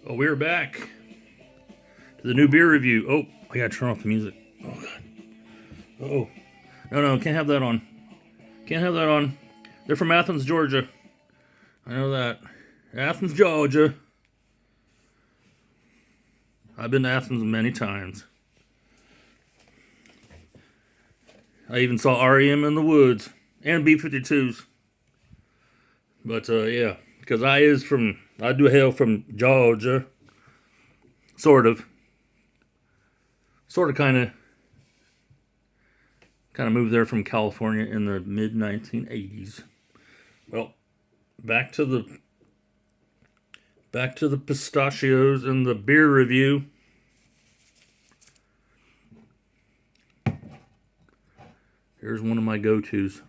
Oh, we're back to the new beer review. Oh, I gotta turn off the music. Oh, God. Oh. No, can't have that on. Can't have that on. They're from Athens, Georgia. I know that. Athens, Georgia. I've been to Athens many times. I even saw REM in the woods. And B-52s. But, yeah. Because I do hail from Georgia. Sort of, kind of moved there from California in the mid 1980s. Well, back to the pistachios and the beer review. Here's one of my go-tos.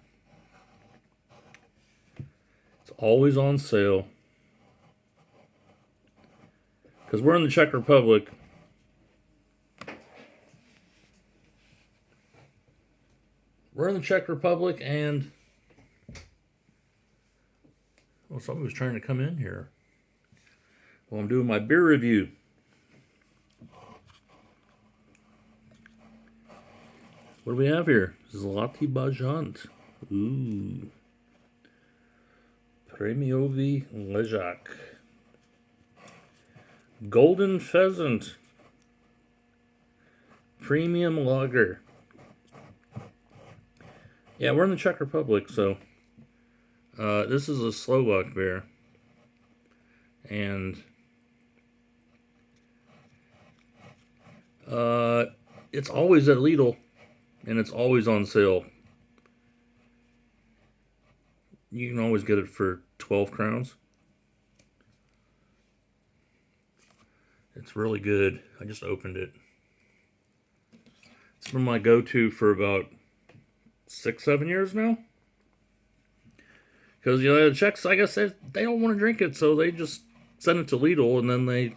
It's always on sale. Because we're in the Czech Republic. We're in the Czech Republic, and well, somebody was trying to come in here. Well, I'm doing my beer review. What do we have here? Zlatý Bažant. Ooh. Premiový ležák. Golden Pheasant. Premium Lager. Yeah, we're in the Czech Republic, so this is a Slovak beer. And it's always at Lidl, and it's always on sale. You can always get it for 12 crowns. It's really good. I just opened it. It's been my go-to for about 6-7 years now. Because, the Czechs, I guess they don't want to drink it, so they just send it to Lidl, and then they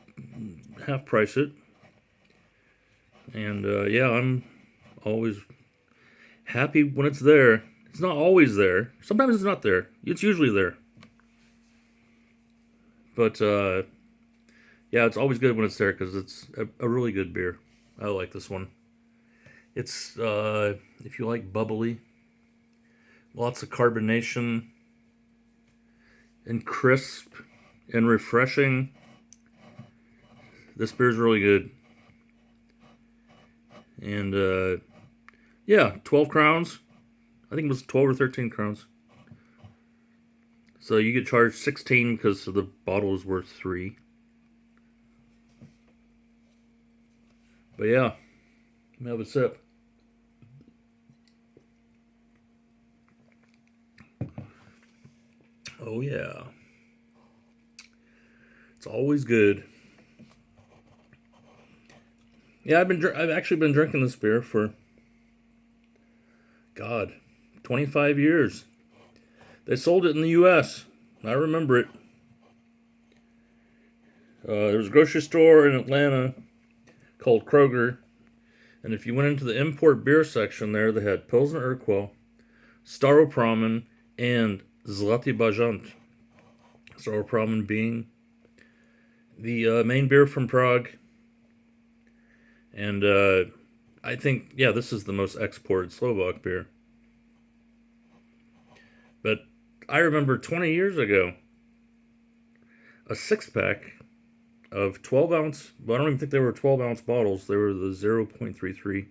half-price it. And, yeah, I'm always happy when it's there. It's not always there. Sometimes it's not there. It's usually there. But, yeah, it's always good when it's there because it's a really good beer. I like this one. It's, if you like bubbly, lots of carbonation, and crisp, and refreshing. This beer's really good. And, yeah, 12 crowns. I think it was 12 or 13 crowns. So you get charged 16 because the bottle is worth 3. But yeah, let me have a sip. Oh yeah, it's always good. Yeah, I've actually been drinking this beer for 25 years. They sold it in the U.S. I remember it. There was a grocery store in Atlanta called Kroger, and if you went into the import beer section there, they had Pilsner Urquell, Staropramen, and Zlatý Bažant. Staropramen being the main beer from Prague, and I think, yeah, this is the most exported Slovak beer. But I remember 20 years ago, a 6-pack of 12-ounce, well, I don't even think they were 12-ounce bottles. They were the 0.33.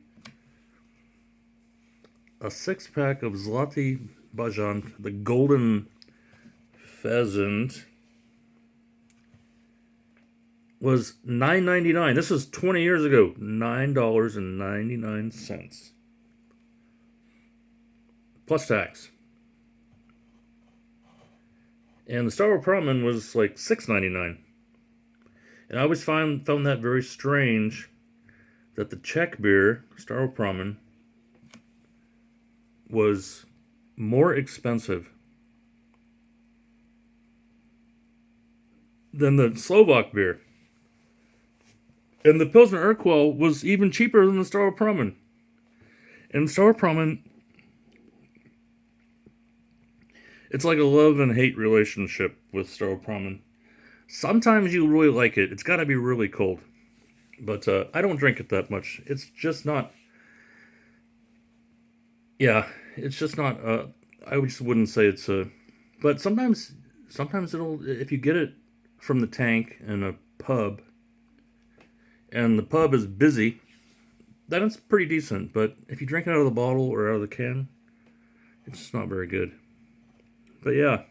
A 6-pack of Zlatý Bažant, the Golden Pheasant, was $9.99. This is 20 years ago. $9.99. Plus tax. And the Staropramen was like $6.99. And I always found that very strange that the Czech beer, Staropramen, was more expensive than the Slovak beer. And the Pilsner Urquell was even cheaper than the Staropramen. And Staropramen, it's like a love and hate relationship with Staropramen. Sometimes you really like it. It's got to be really cold. But I don't drink it that much. It's just not. Yeah, it's just not. I just wouldn't say it's a. But sometimes it'll. If you get it from the tank in a pub, and the pub is busy, then it's pretty decent. But if you drink it out of the bottle or out of the can, it's just not very good. But yeah,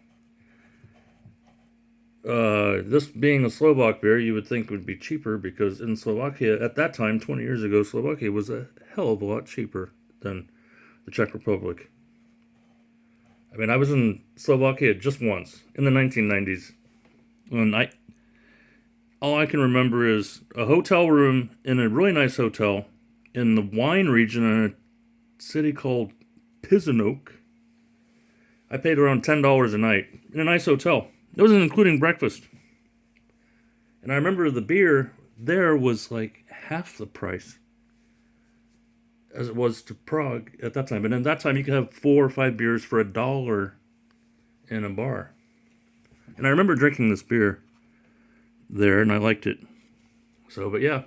this being a Slovak beer, you would think would be cheaper because in Slovakia at that time, 20 years ago, Slovakia was a hell of a lot cheaper than the Czech Republic. I mean, I was in Slovakia just once in the 1990s, and all I can remember is a hotel room in a really nice hotel in the wine region in a city called Pizanok. I paid around $10 a night in a nice hotel. That wasn't including breakfast. And I remember the beer there was like half the price as it was to Prague at that time. And at that time, you could have 4 or 5 beers for $1 in a bar. And I remember drinking this beer there, and I liked it. So, but yeah,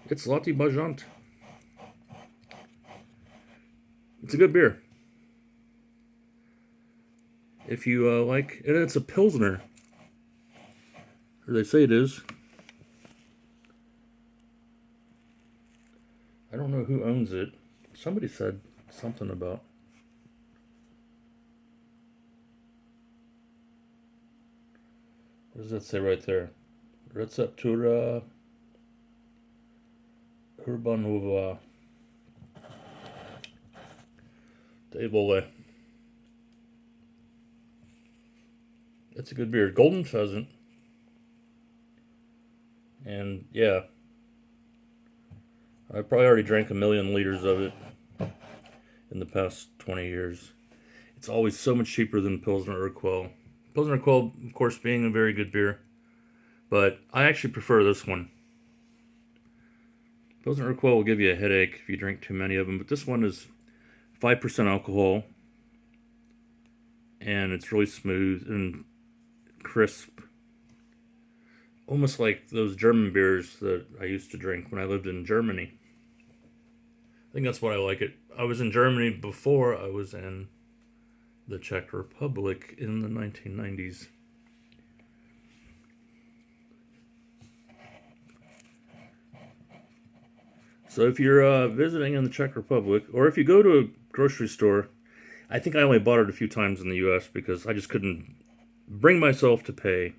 it's Zlatý Bažant. It's a good beer. If you like, and it's a Pilsner. Or they say it is. I don't know who owns it. Somebody said something about. What does that say right there? Receptura Urbanova de Vole. It's a good beer. Golden Pheasant. And yeah, I probably already drank 1,000,000 liters of it in the past 20 years. It's always so much cheaper than Pilsner Urquell. Pilsner Urquell, of course, being a very good beer, but I actually prefer this one. Pilsner Urquell will give you a headache if you drink too many of them, but this one is 5% alcohol, and it's really smooth and crisp. Almost like those German beers that I used to drink when I lived in Germany. I think that's why I like it. I was in Germany before I was in the Czech Republic in the 1990s. So if you're visiting in the Czech Republic, or if you go to a grocery store, I think I only bought it a few times in the U.S. because I just couldn't bring myself to pay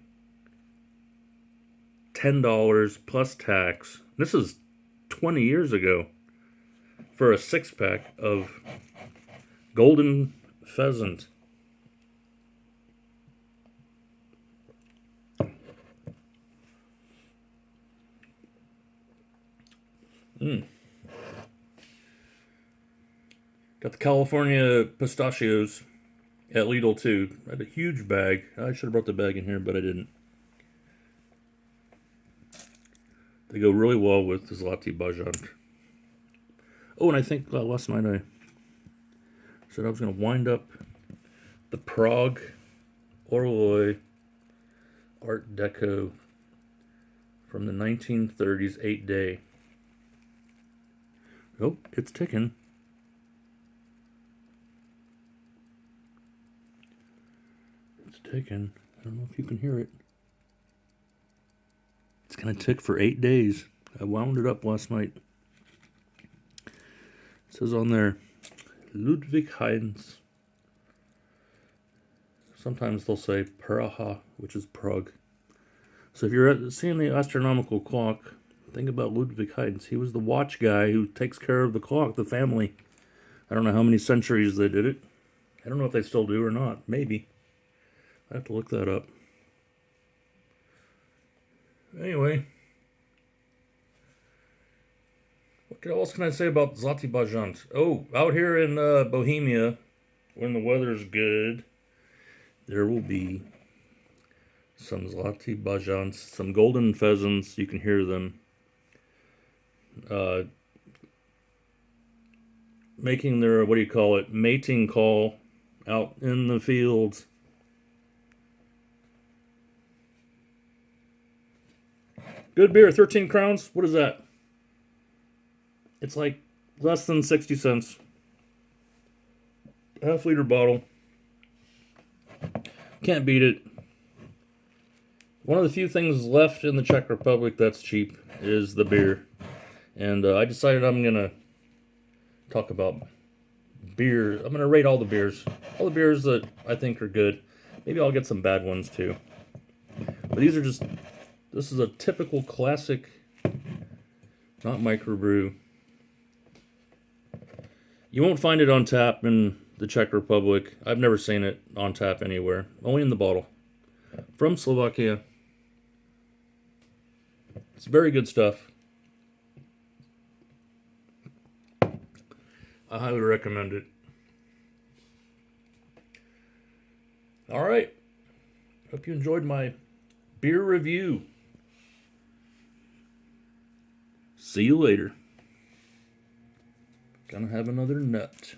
$10 plus tax. This is 20 years ago for a 6-pack of Golden Pheasant. Got the California pistachios at Lidl too. I had a huge bag. I should have brought the bag in here, but I didn't. They go really well with the Zlatý Bažant. Oh, and I think last night I said I was going to wind up the Prague Orloy Art Deco from the 1930s 8-day. Oh, it's ticking. It's ticking. I don't know if you can hear it. It's going to tick for 8 days. I wound it up last night. It says on there, Ludwig Heinz. Sometimes they'll say Praha, which is Prague. So if you're seeing the astronomical clock, think about Ludwig Heinz. He was the watch guy who takes care of the clock, the family. I don't know how many centuries they did it. I don't know if they still do or not. Maybe. I have to look that up. Anyway, what else can I say about Zlatý Bažant? Oh, out here in Bohemia, when the weather's good, there will be some Zlatý Bažants, some golden pheasants. You can hear them making their, what do you call it, mating call out in the fields. Good beer, 13 crowns. What is that? It's like less than 60 cents. Half-liter bottle. Can't beat it. One of the few things left in the Czech Republic that's cheap is the beer. And I decided I'm going to talk about beer. I'm going to rate all the beers. All the beers that I think are good. Maybe I'll get some bad ones too. But these are just... This is a typical classic, not microbrew. You won't find it on tap in the Czech Republic. I've never seen it on tap anywhere. Only in the bottle. From Slovakia. It's very good stuff. I highly recommend it. Alright. Hope you enjoyed my beer review. See you later. Gonna have another nut.